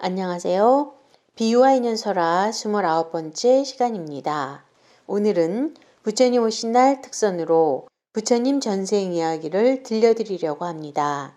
안녕하세요. 비유와 인연설화 29번째 시간입니다. 오늘은 부처님 오신 날 특선으로 부처님 전생 이야기를 들려드리려고 합니다.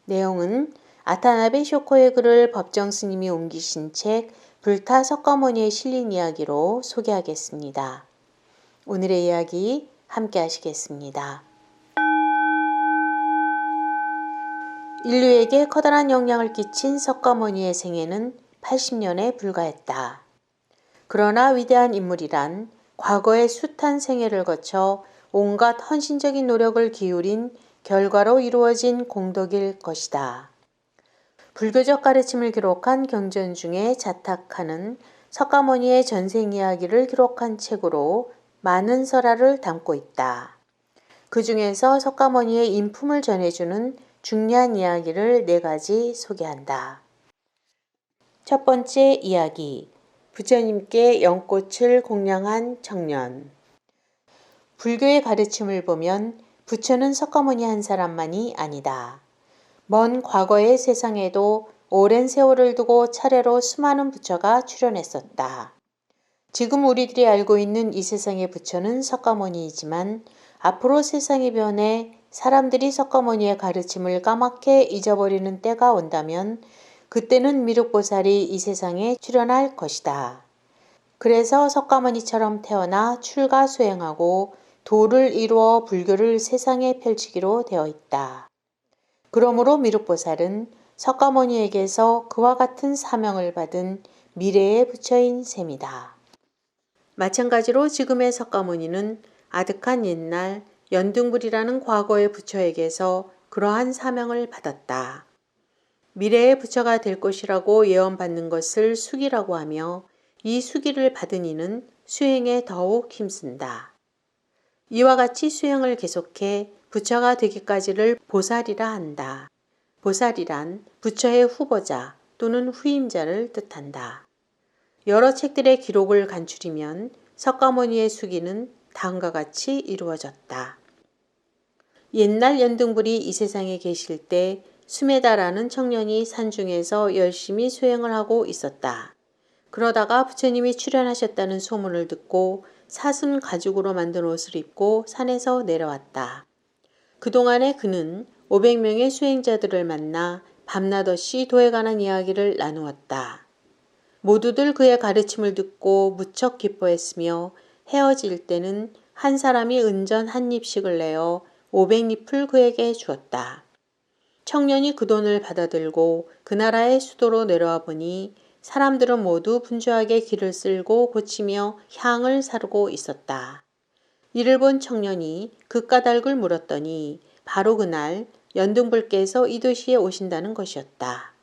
내용은 아타나베 쇼코의 글을 법정 스님이 옮기신 책 불타 석가모니에 실린 이야기로 소개하겠습니다. 오늘의 이야기 함께 하시겠습니다. 인류에게 커다란 영향을 끼친 석가모니의 생애는 80년에 불과했다. 그러나 위대한 인물이란 과거의 숱한 생애를 거쳐 온갖 헌신적인 노력을 기울인 결과로 이루어진 공덕일 것이다. 불교적 가르침을 기록한 경전 중에 자탁하는 석가모니의 전생 이야기를 기록한 책으로 많은 설화를 담고 있다. 그 중에서 석가모니의 인품을 전해주는 중요한 이야기를 4가지 소개한다. 첫 번째 이야기, 부처님께 연꽃을 공양한 청년. 불교의 가르침을 보면 부처는 석가모니 한 사람만이 아니다. 먼 과거의 세상에도 오랜 세월을 두고 차례로 수많은 부처가 출현했었다. 지금 우리들이 알고 있는 이 세상의 부처는 석가모니이지만 앞으로 세상이 변해 사람들이 석가모니의 가르침을 까맣게 잊어버리는 때가 온다면 그때는 미륵보살이 이 세상에 출현할 것이다. 그래서 석가모니처럼 태어나 출가 수행하고 도를 이루어 불교를 세상에 펼치기로 되어 있다. 그러므로 미륵보살은 석가모니에게서 그와 같은 사명을 받은 미래의 부처인 셈이다. 마찬가지로 지금의 석가모니는 아득한 옛날 연등불이라는 과거의 부처에게서 그러한 사명을 받았다. 미래의 부처가 될 것이라고 예언받는 것을 수기라고 하며 이 수기를 받은 이는 수행에 더욱 힘쓴다. 이와 같이 수행을 계속해 부처가 되기까지를 보살이라 한다. 보살이란 부처의 후보자 또는 후임자를 뜻한다. 여러 책들의 기록을 간추리면 석가모니의 수기는 다음과 같이 이루어졌다. 옛날 연등불이 이 세상에 계실 때 수메다라는 청년이 산중에서 열심히 수행을 하고 있었다. 그러다가 부처님이 출현하셨다는 소문을 듣고 사슴 가죽으로 만든 옷을 입고 산에서 내려왔다. 그동안에 그는 500명의 수행자들을 만나 밤낮없이 도에 관한 이야기를 나누었다. 모두들 그의 가르침을 듣고 무척 기뻐했으며 헤어질 때는 한 사람이 은전 한 잎씩을 내어 500잎을 그에게 주었다. 청년이 그 돈을 받아들고 그 나라의 수도로 내려와 보니 사람들은 모두 분주하게 길을 쓸고 고치며 향을 사르고 있었다. 이를 본 청년이 그 까닭을 물었더니 바로 그날 연등불께서 이 도시에 오신다는 것이었다.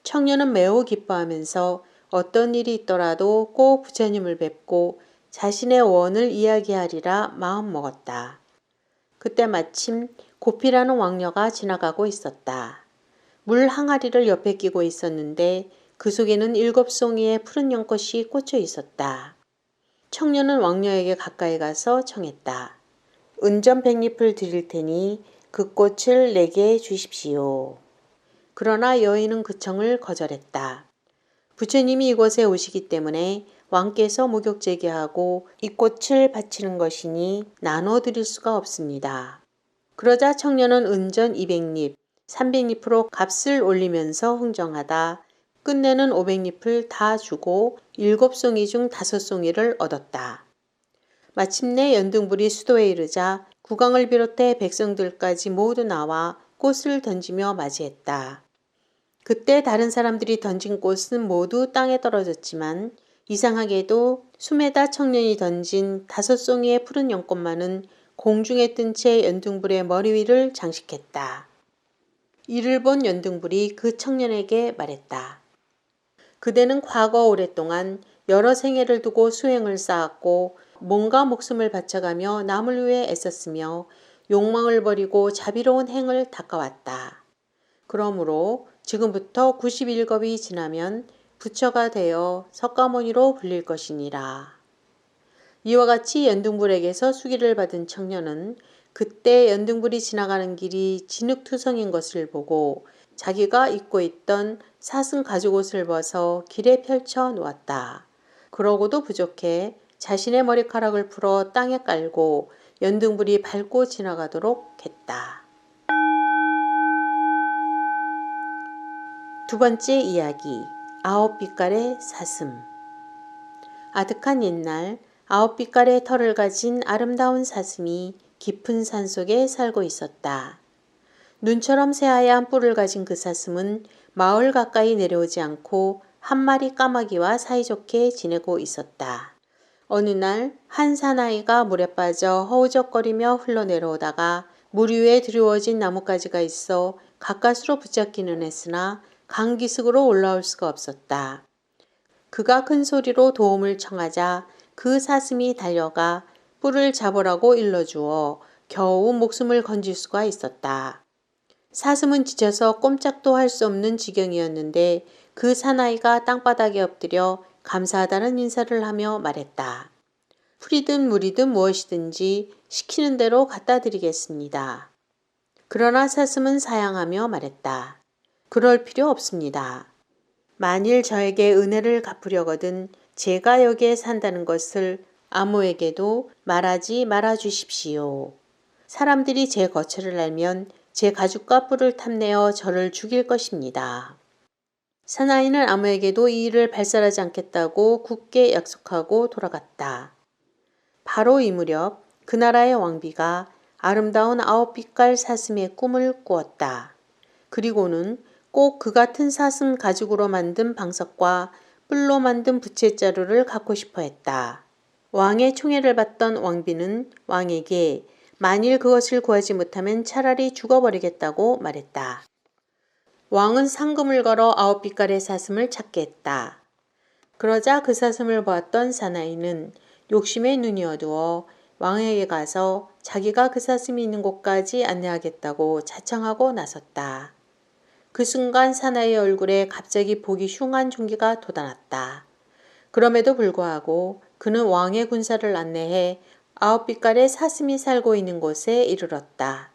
청년은 매우 기뻐하면서 어떤 일이 있더라도 꼭 부처님을 뵙고 자신의 원을 이야기하리라 마음먹었다. 그때 마침 고피라는 왕녀가 지나가고 있었다. 물 항아리를 옆에 끼고 있었는데 그 속에는 7송이의 푸른 연꽃이 꽂혀 있었다. 청년은 왕녀에게 가까이 가서 청했다. 은전 100잎을 드릴 테니 그 꽃을 내게 주십시오. 그러나 여인은 그 청을 거절했다. 부처님이 이곳에 오시기 때문에 왕께서 목욕제기하고 이 꽃을 바치는 것이니 나눠드릴 수가 없습니다. 그러자 청년은 은전 200잎, 300잎으로 값을 올리면서 흥정하다 끝내는 500잎을 다 주고 7송이 중 5송이를 얻었다. 마침내 연등불이 수도에 이르자 국왕을 비롯해 백성들까지 모두 나와 꽃을 던지며 맞이했다. 그때 다른 사람들이 던진 꽃은 모두 땅에 떨어졌지만 이상하게도 수메다 청년이 던진 5송이의 푸른 연꽃만은 공중에 뜬 채 연등불의 머리 위를 장식했다. 이를 본 연등불이 그 청년에게 말했다. 그대는 과거 오랫동안 여러 생애를 두고 수행을 쌓았고 몸과 목숨을 바쳐가며 남을 위해 애썼으며 욕망을 버리고 자비로운 행을 닦아왔다. 그러므로 지금부터 91겁이 지나면 부처가 되어 석가모니로 불릴 것이니라. 이와 같이 연등불에게서 수기를 받은 청년은 그때 연등불이 지나가는 길이 진흙투성인 것을 보고 자기가 입고 있던 사슴 가죽옷을 벗어 길에 펼쳐 놓았다. 그러고도 부족해 자신의 머리카락을 풀어 땅에 깔고 연등불이 밟고 지나가도록 했다. 두 번째 이야기, 9빛깔의 사슴. 아득한 옛날 9빛깔의 털을 가진 아름다운 사슴이 깊은 산속에 살고 있었다. 눈처럼 새하얀 뿔을 가진 그 사슴은 마을 가까이 내려오지 않고 한 마리 까마귀와 사이좋게 지내고 있었다. 어느 날 한 사나이가 물에 빠져 허우적거리며 흘러내려오다가 물 위에 드리워진 나뭇가지가 있어 가까스로 붙잡기는 했으나 강기슭으로 올라올 수가 없었다. 그가 큰 소리로 도움을 청하자 그 사슴이 달려가 뿔을 잡으라고 일러주어 겨우 목숨을 건질 수가 있었다. 사슴은 지쳐서 꼼짝도 할 수 없는 지경이었는데 그 사나이가 땅바닥에 엎드려 감사하다는 인사를 하며 말했다. 풀이든 물이든 무엇이든지 시키는 대로 갖다 드리겠습니다. 그러나 사슴은 사양하며 말했다. 그럴 필요 없습니다. 만일 저에게 은혜를 갚으려거든 제가 여기에 산다는 것을 아무에게도 말하지 말아 주십시오. 사람들이 제 거처를 알면 제 가죽과 뿔을 탐내어 저를 죽일 것입니다. 사나이는 아무에게도 이 일을 발설하지 않겠다고 굳게 약속하고 돌아갔다. 바로 이 무렵 그 나라의 왕비가 아름다운 9빛깔 사슴의 꿈을 꾸었다. 그리고는 꼭 그 같은 사슴 가죽으로 만든 방석과 뿔로 만든 부채자루를 갖고 싶어 했다. 왕의 총애를 받던 왕비는 왕에게 만일 그것을 구하지 못하면 차라리 죽어버리겠다고 말했다. 왕은 상금을 걸어 9빛깔의 사슴을 찾게 했다. 그러자 그 사슴을 보았던 사나이는 욕심에 눈이 어두워 왕에게 가서 자기가 그 사슴이 있는 곳까지 안내하겠다고 자청하고 나섰다. 그 순간 사나이의 얼굴에 갑자기 보기 흉한 종기가 돋아났다. 그럼에도 불구하고 그는 왕의 군사를 안내해 9빛깔의 사슴이 살고 있는 곳에 이르렀다.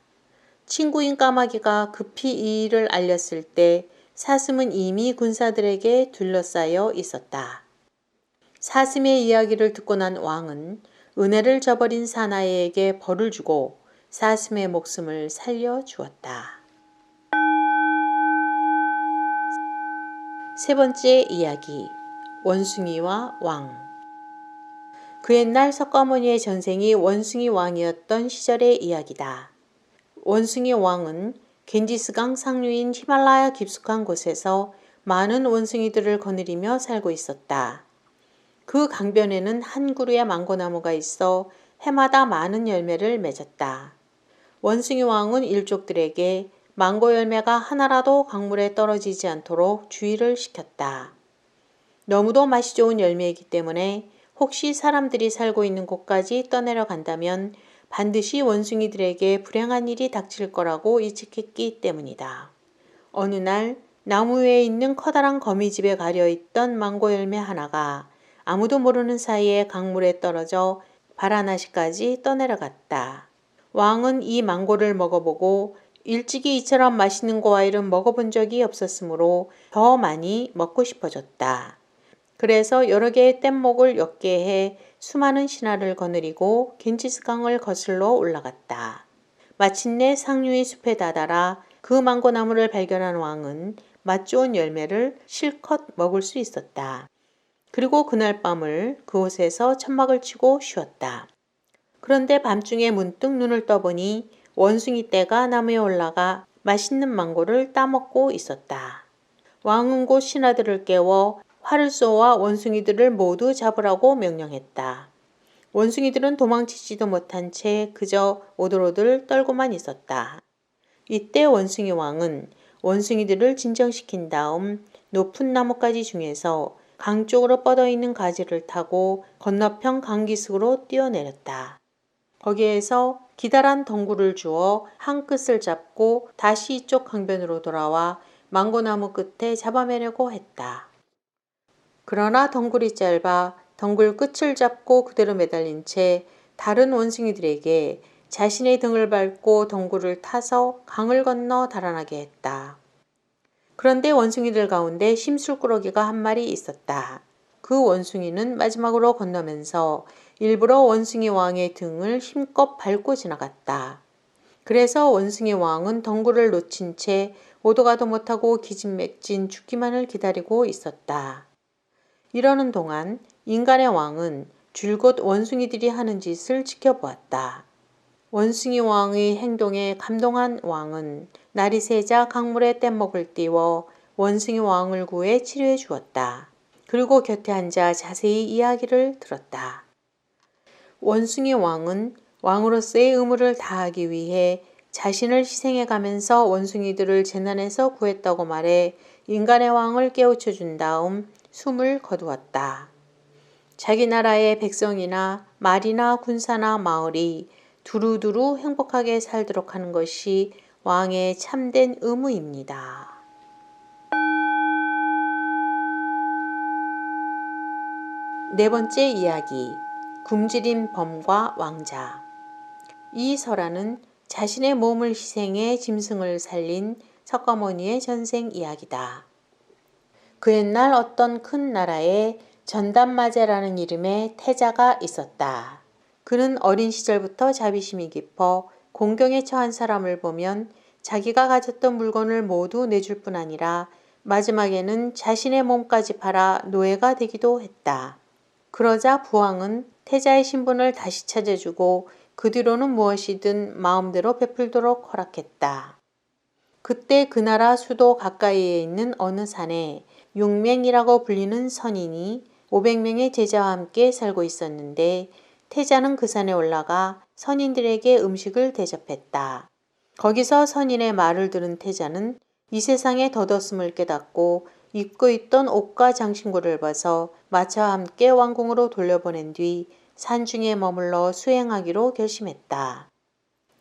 친구인 까마귀가 급히 이 일을 알렸을 때 사슴은 이미 군사들에게 둘러싸여 있었다. 사슴의 이야기를 듣고 난 왕은 은혜를 저버린 사나이에게 벌을 주고 사슴의 목숨을 살려주었다. 세 번째 이야기, 원숭이와 왕. 그 옛날 석가모니의 전생이 원숭이 왕이었던 시절의 이야기다. 원숭이 왕은 겐지스강 상류인 히말라야 깊숙한 곳에서 많은 원숭이들을 거느리며 살고 있었다. 그 강변에는 한 그루의 망고나무가 있어 해마다 많은 열매를 맺었다. 원숭이 왕은 일족들에게 망고 열매가 하나라도 강물에 떨어지지 않도록 주의를 시켰다. 너무도 맛이 좋은 열매이기 때문에 혹시 사람들이 살고 있는 곳까지 떠내려 간다면 반드시 원숭이들에게 불행한 일이 닥칠 거라고 예측했기 때문이다. 어느 날 나무 위에 있는 커다란 거미집에 가려있던 망고 열매 하나가 아무도 모르는 사이에 강물에 떨어져 바라나시까지 떠내려갔다. 왕은 이 망고를 먹어보고 일찍이 이처럼 맛있는 과일은 먹어본 적이 없었으므로 더 많이 먹고 싶어졌다. 그래서 여러 개의 뗏목을 엮게 해 수많은 신하를 거느리고 겐지스강을 거슬러 올라갔다. 마침내 상류의 숲에 다다라 그 망고나무를 발견한 왕은 맛 좋은 열매를 실컷 먹을 수 있었다. 그리고 그날 밤을 그곳에서 천막을 치고 쉬었다. 그런데 밤중에 문득 눈을 떠보니 원숭이 떼가 나무에 올라가 맛있는 망고를 따먹고 있었다. 왕은 곧 신하들을 깨워 활을 쏘아 원숭이들을 모두 잡으라고 명령했다. 원숭이들은 도망치지도 못한 채 그저 오들오들 떨고만 있었다. 이때 원숭이 왕은 원숭이들을 진정시킨 다음 높은 나뭇가지 중에서 강 쪽으로 뻗어있는 가지를 타고 건너편 강기슭으로 뛰어내렸다. 거기에서 기다란 덩굴을 주어 한 끝을 잡고 다시 이쪽 강변으로 돌아와 망고나무 끝에 잡아매려고 했다. 그러나 덩굴이 짧아 덩굴 끝을 잡고 그대로 매달린 채 다른 원숭이들에게 자신의 등을 밟고 덩굴을 타서 강을 건너 달아나게 했다. 그런데 원숭이들 가운데 심술꾸러기가 한 마리 있었다. 그 원숭이는 마지막으로 건너면서 일부러 원숭이 왕의 등을 힘껏 밟고 지나갔다. 그래서 원숭이 왕은 덩굴을 놓친 채 오도 가도 못하고 기진맥진 죽기만을 기다리고 있었다. 이러는 동안 인간의 왕은 줄곧 원숭이들이 하는 짓을 지켜보았다. 원숭이 왕의 행동에 감동한 왕은 날이 새자 강물에 뗏목을 띄워 원숭이 왕을 구해 치료해 주었다. 그리고 곁에 앉아 자세히 이야기를 들었다. 원숭이 왕은 왕으로서의 의무를 다하기 위해 자신을 희생해 가면서 원숭이들을 재난에서 구했다고 말해 인간의 왕을 깨우쳐 준 다음 숨을 거두었다. 자기 나라의 백성이나 말이나 군사나 마을이 두루두루 행복하게 살도록 하는 것이 왕의 참된 의무입니다. 네 번째 이야기, 굶주린 범과 왕자. 이 설화는 자신의 몸을 희생해 짐승을 살린 석가모니의 전생 이야기다. 그 옛날 어떤 큰 나라에 전담마제라는 이름의 태자가 있었다. 그는 어린 시절부터 자비심이 깊어 공경에 처한 사람을 보면 자기가 가졌던 물건을 모두 내줄 뿐 아니라 마지막에는 자신의 몸까지 팔아 노예가 되기도 했다. 그러자 부왕은 태자의 신분을 다시 찾아주고 그 뒤로는 무엇이든 마음대로 베풀도록 허락했다. 그때 그 나라 수도 가까이에 있는 어느 산에 용맹이라고 불리는 선인이 500명의 제자와 함께 살고 있었는데 태자는 그 산에 올라가 선인들에게 음식을 대접했다. 거기서 선인의 말을 들은 태자는 이 세상에 덧없음을 깨닫고 입고 있던 옷과 장신구를 벗어 마차와 함께 왕궁으로 돌려보낸 뒤 산중에 머물러 수행하기로 결심했다.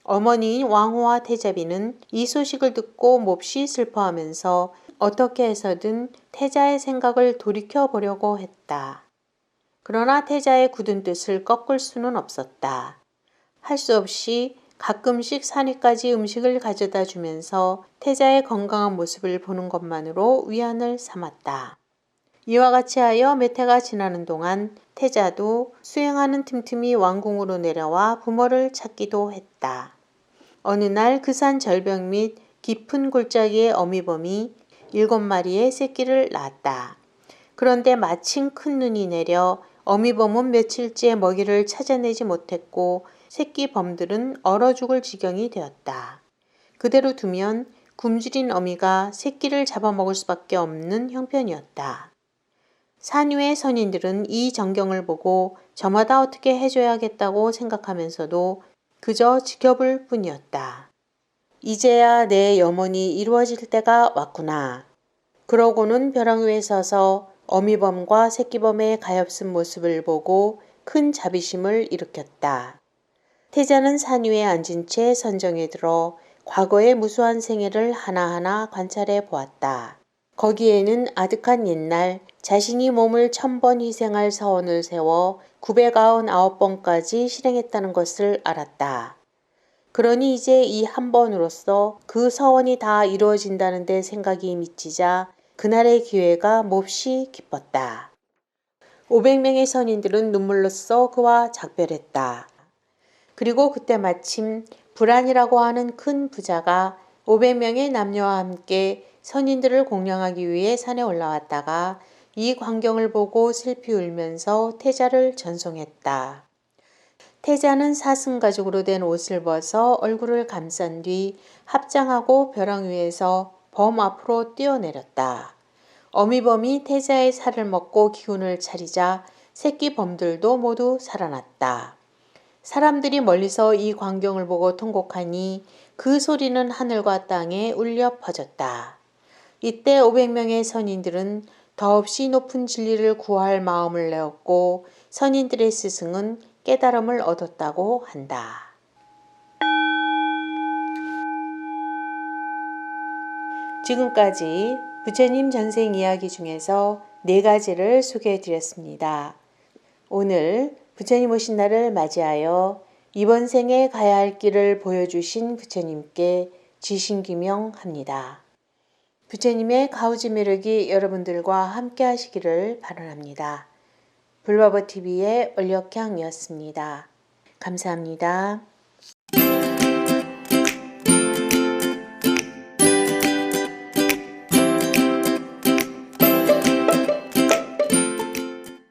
어머니인 왕후와 태자비는 이 소식을 듣고 몹시 슬퍼하면서 어떻게 해서든 태자의 생각을 돌이켜 보려고 했다. 그러나 태자의 굳은 뜻을 꺾을 수는 없었다. 할 수 없이 가끔씩 산위까지 음식을 가져다 주면서 태자의 건강한 모습을 보는 것만으로 위안을 삼았다. 이와 같이 하여 몇 해가 지나는 동안 태자도 수행하는 틈틈이 왕궁으로 내려와 부모를 찾기도 했다. 어느 날 그 산 절벽 및 깊은 골짜기의 어미범이 7마리의 새끼를 낳았다. 그런데 마침 큰 눈이 내려 어미범은 며칠째 먹이를 찾아내지 못했고 새끼 범들은 얼어 죽을 지경이 되었다. 그대로 두면 굶주린 어미가 새끼를 잡아먹을 수밖에 없는 형편이었다. 산 위의 선인들은 이 전경을 보고 저마다 어떻게 해줘야겠다고 생각하면서도 그저 지켜볼 뿐이었다. 이제야 내 염원이 이루어질 때가 왔구나. 그러고는 벼랑 위에 서서 어미범과 새끼범의 가엾은 모습을 보고 큰 자비심을 일으켰다. 태자는 산 위에 앉은 채 선정에 들어 과거의 무수한 생애를 하나하나 관찰해 보았다. 거기에는 아득한 옛날 자신이 몸을 1000번 희생할 서원을 세워 999번까지 실행했다는 것을 알았다. 그러니 이제 이 한 번으로써 그 서원이 다 이루어진다는 데 생각이 미치자 그날의 기회가 몹시 기뻤다. 500명의 선인들은 눈물로써 그와 작별했다. 그리고 그때 마침 불안이라고 하는 큰 부자가 500명의 남녀와 함께 선인들을 공양하기 위해 산에 올라왔다가 이 광경을 보고 슬피 울면서 태자를 전송했다. 태자는 사슴가죽으로 된 옷을 벗어 얼굴을 감싼 뒤 합장하고 벼랑 위에서 범 앞으로 뛰어내렸다. 어미범이 태자의 살을 먹고 기운을 차리자 새끼 범들도 모두 살아났다. 사람들이 멀리서 이 광경을 보고 통곡하니 그 소리는 하늘과 땅에 울려 퍼졌다. 이때 500명의 선인들은 더없이 높은 진리를 구할 마음을 내었고 선인들의 스승은 깨달음을 얻었다고 한다. 지금까지 부처님 전생 이야기 중에서 4가지를 소개해 드렸습니다. 오늘 부처님 오신 날을 맞이하여 이번 생에 가야 할 길을 보여주신 부처님께 지신기명합니다. 부처님의 가우지 매력이 여러분들과 함께 하시기를 바랍니다. 불바보TV의 원력향이었습니다. 감사합니다.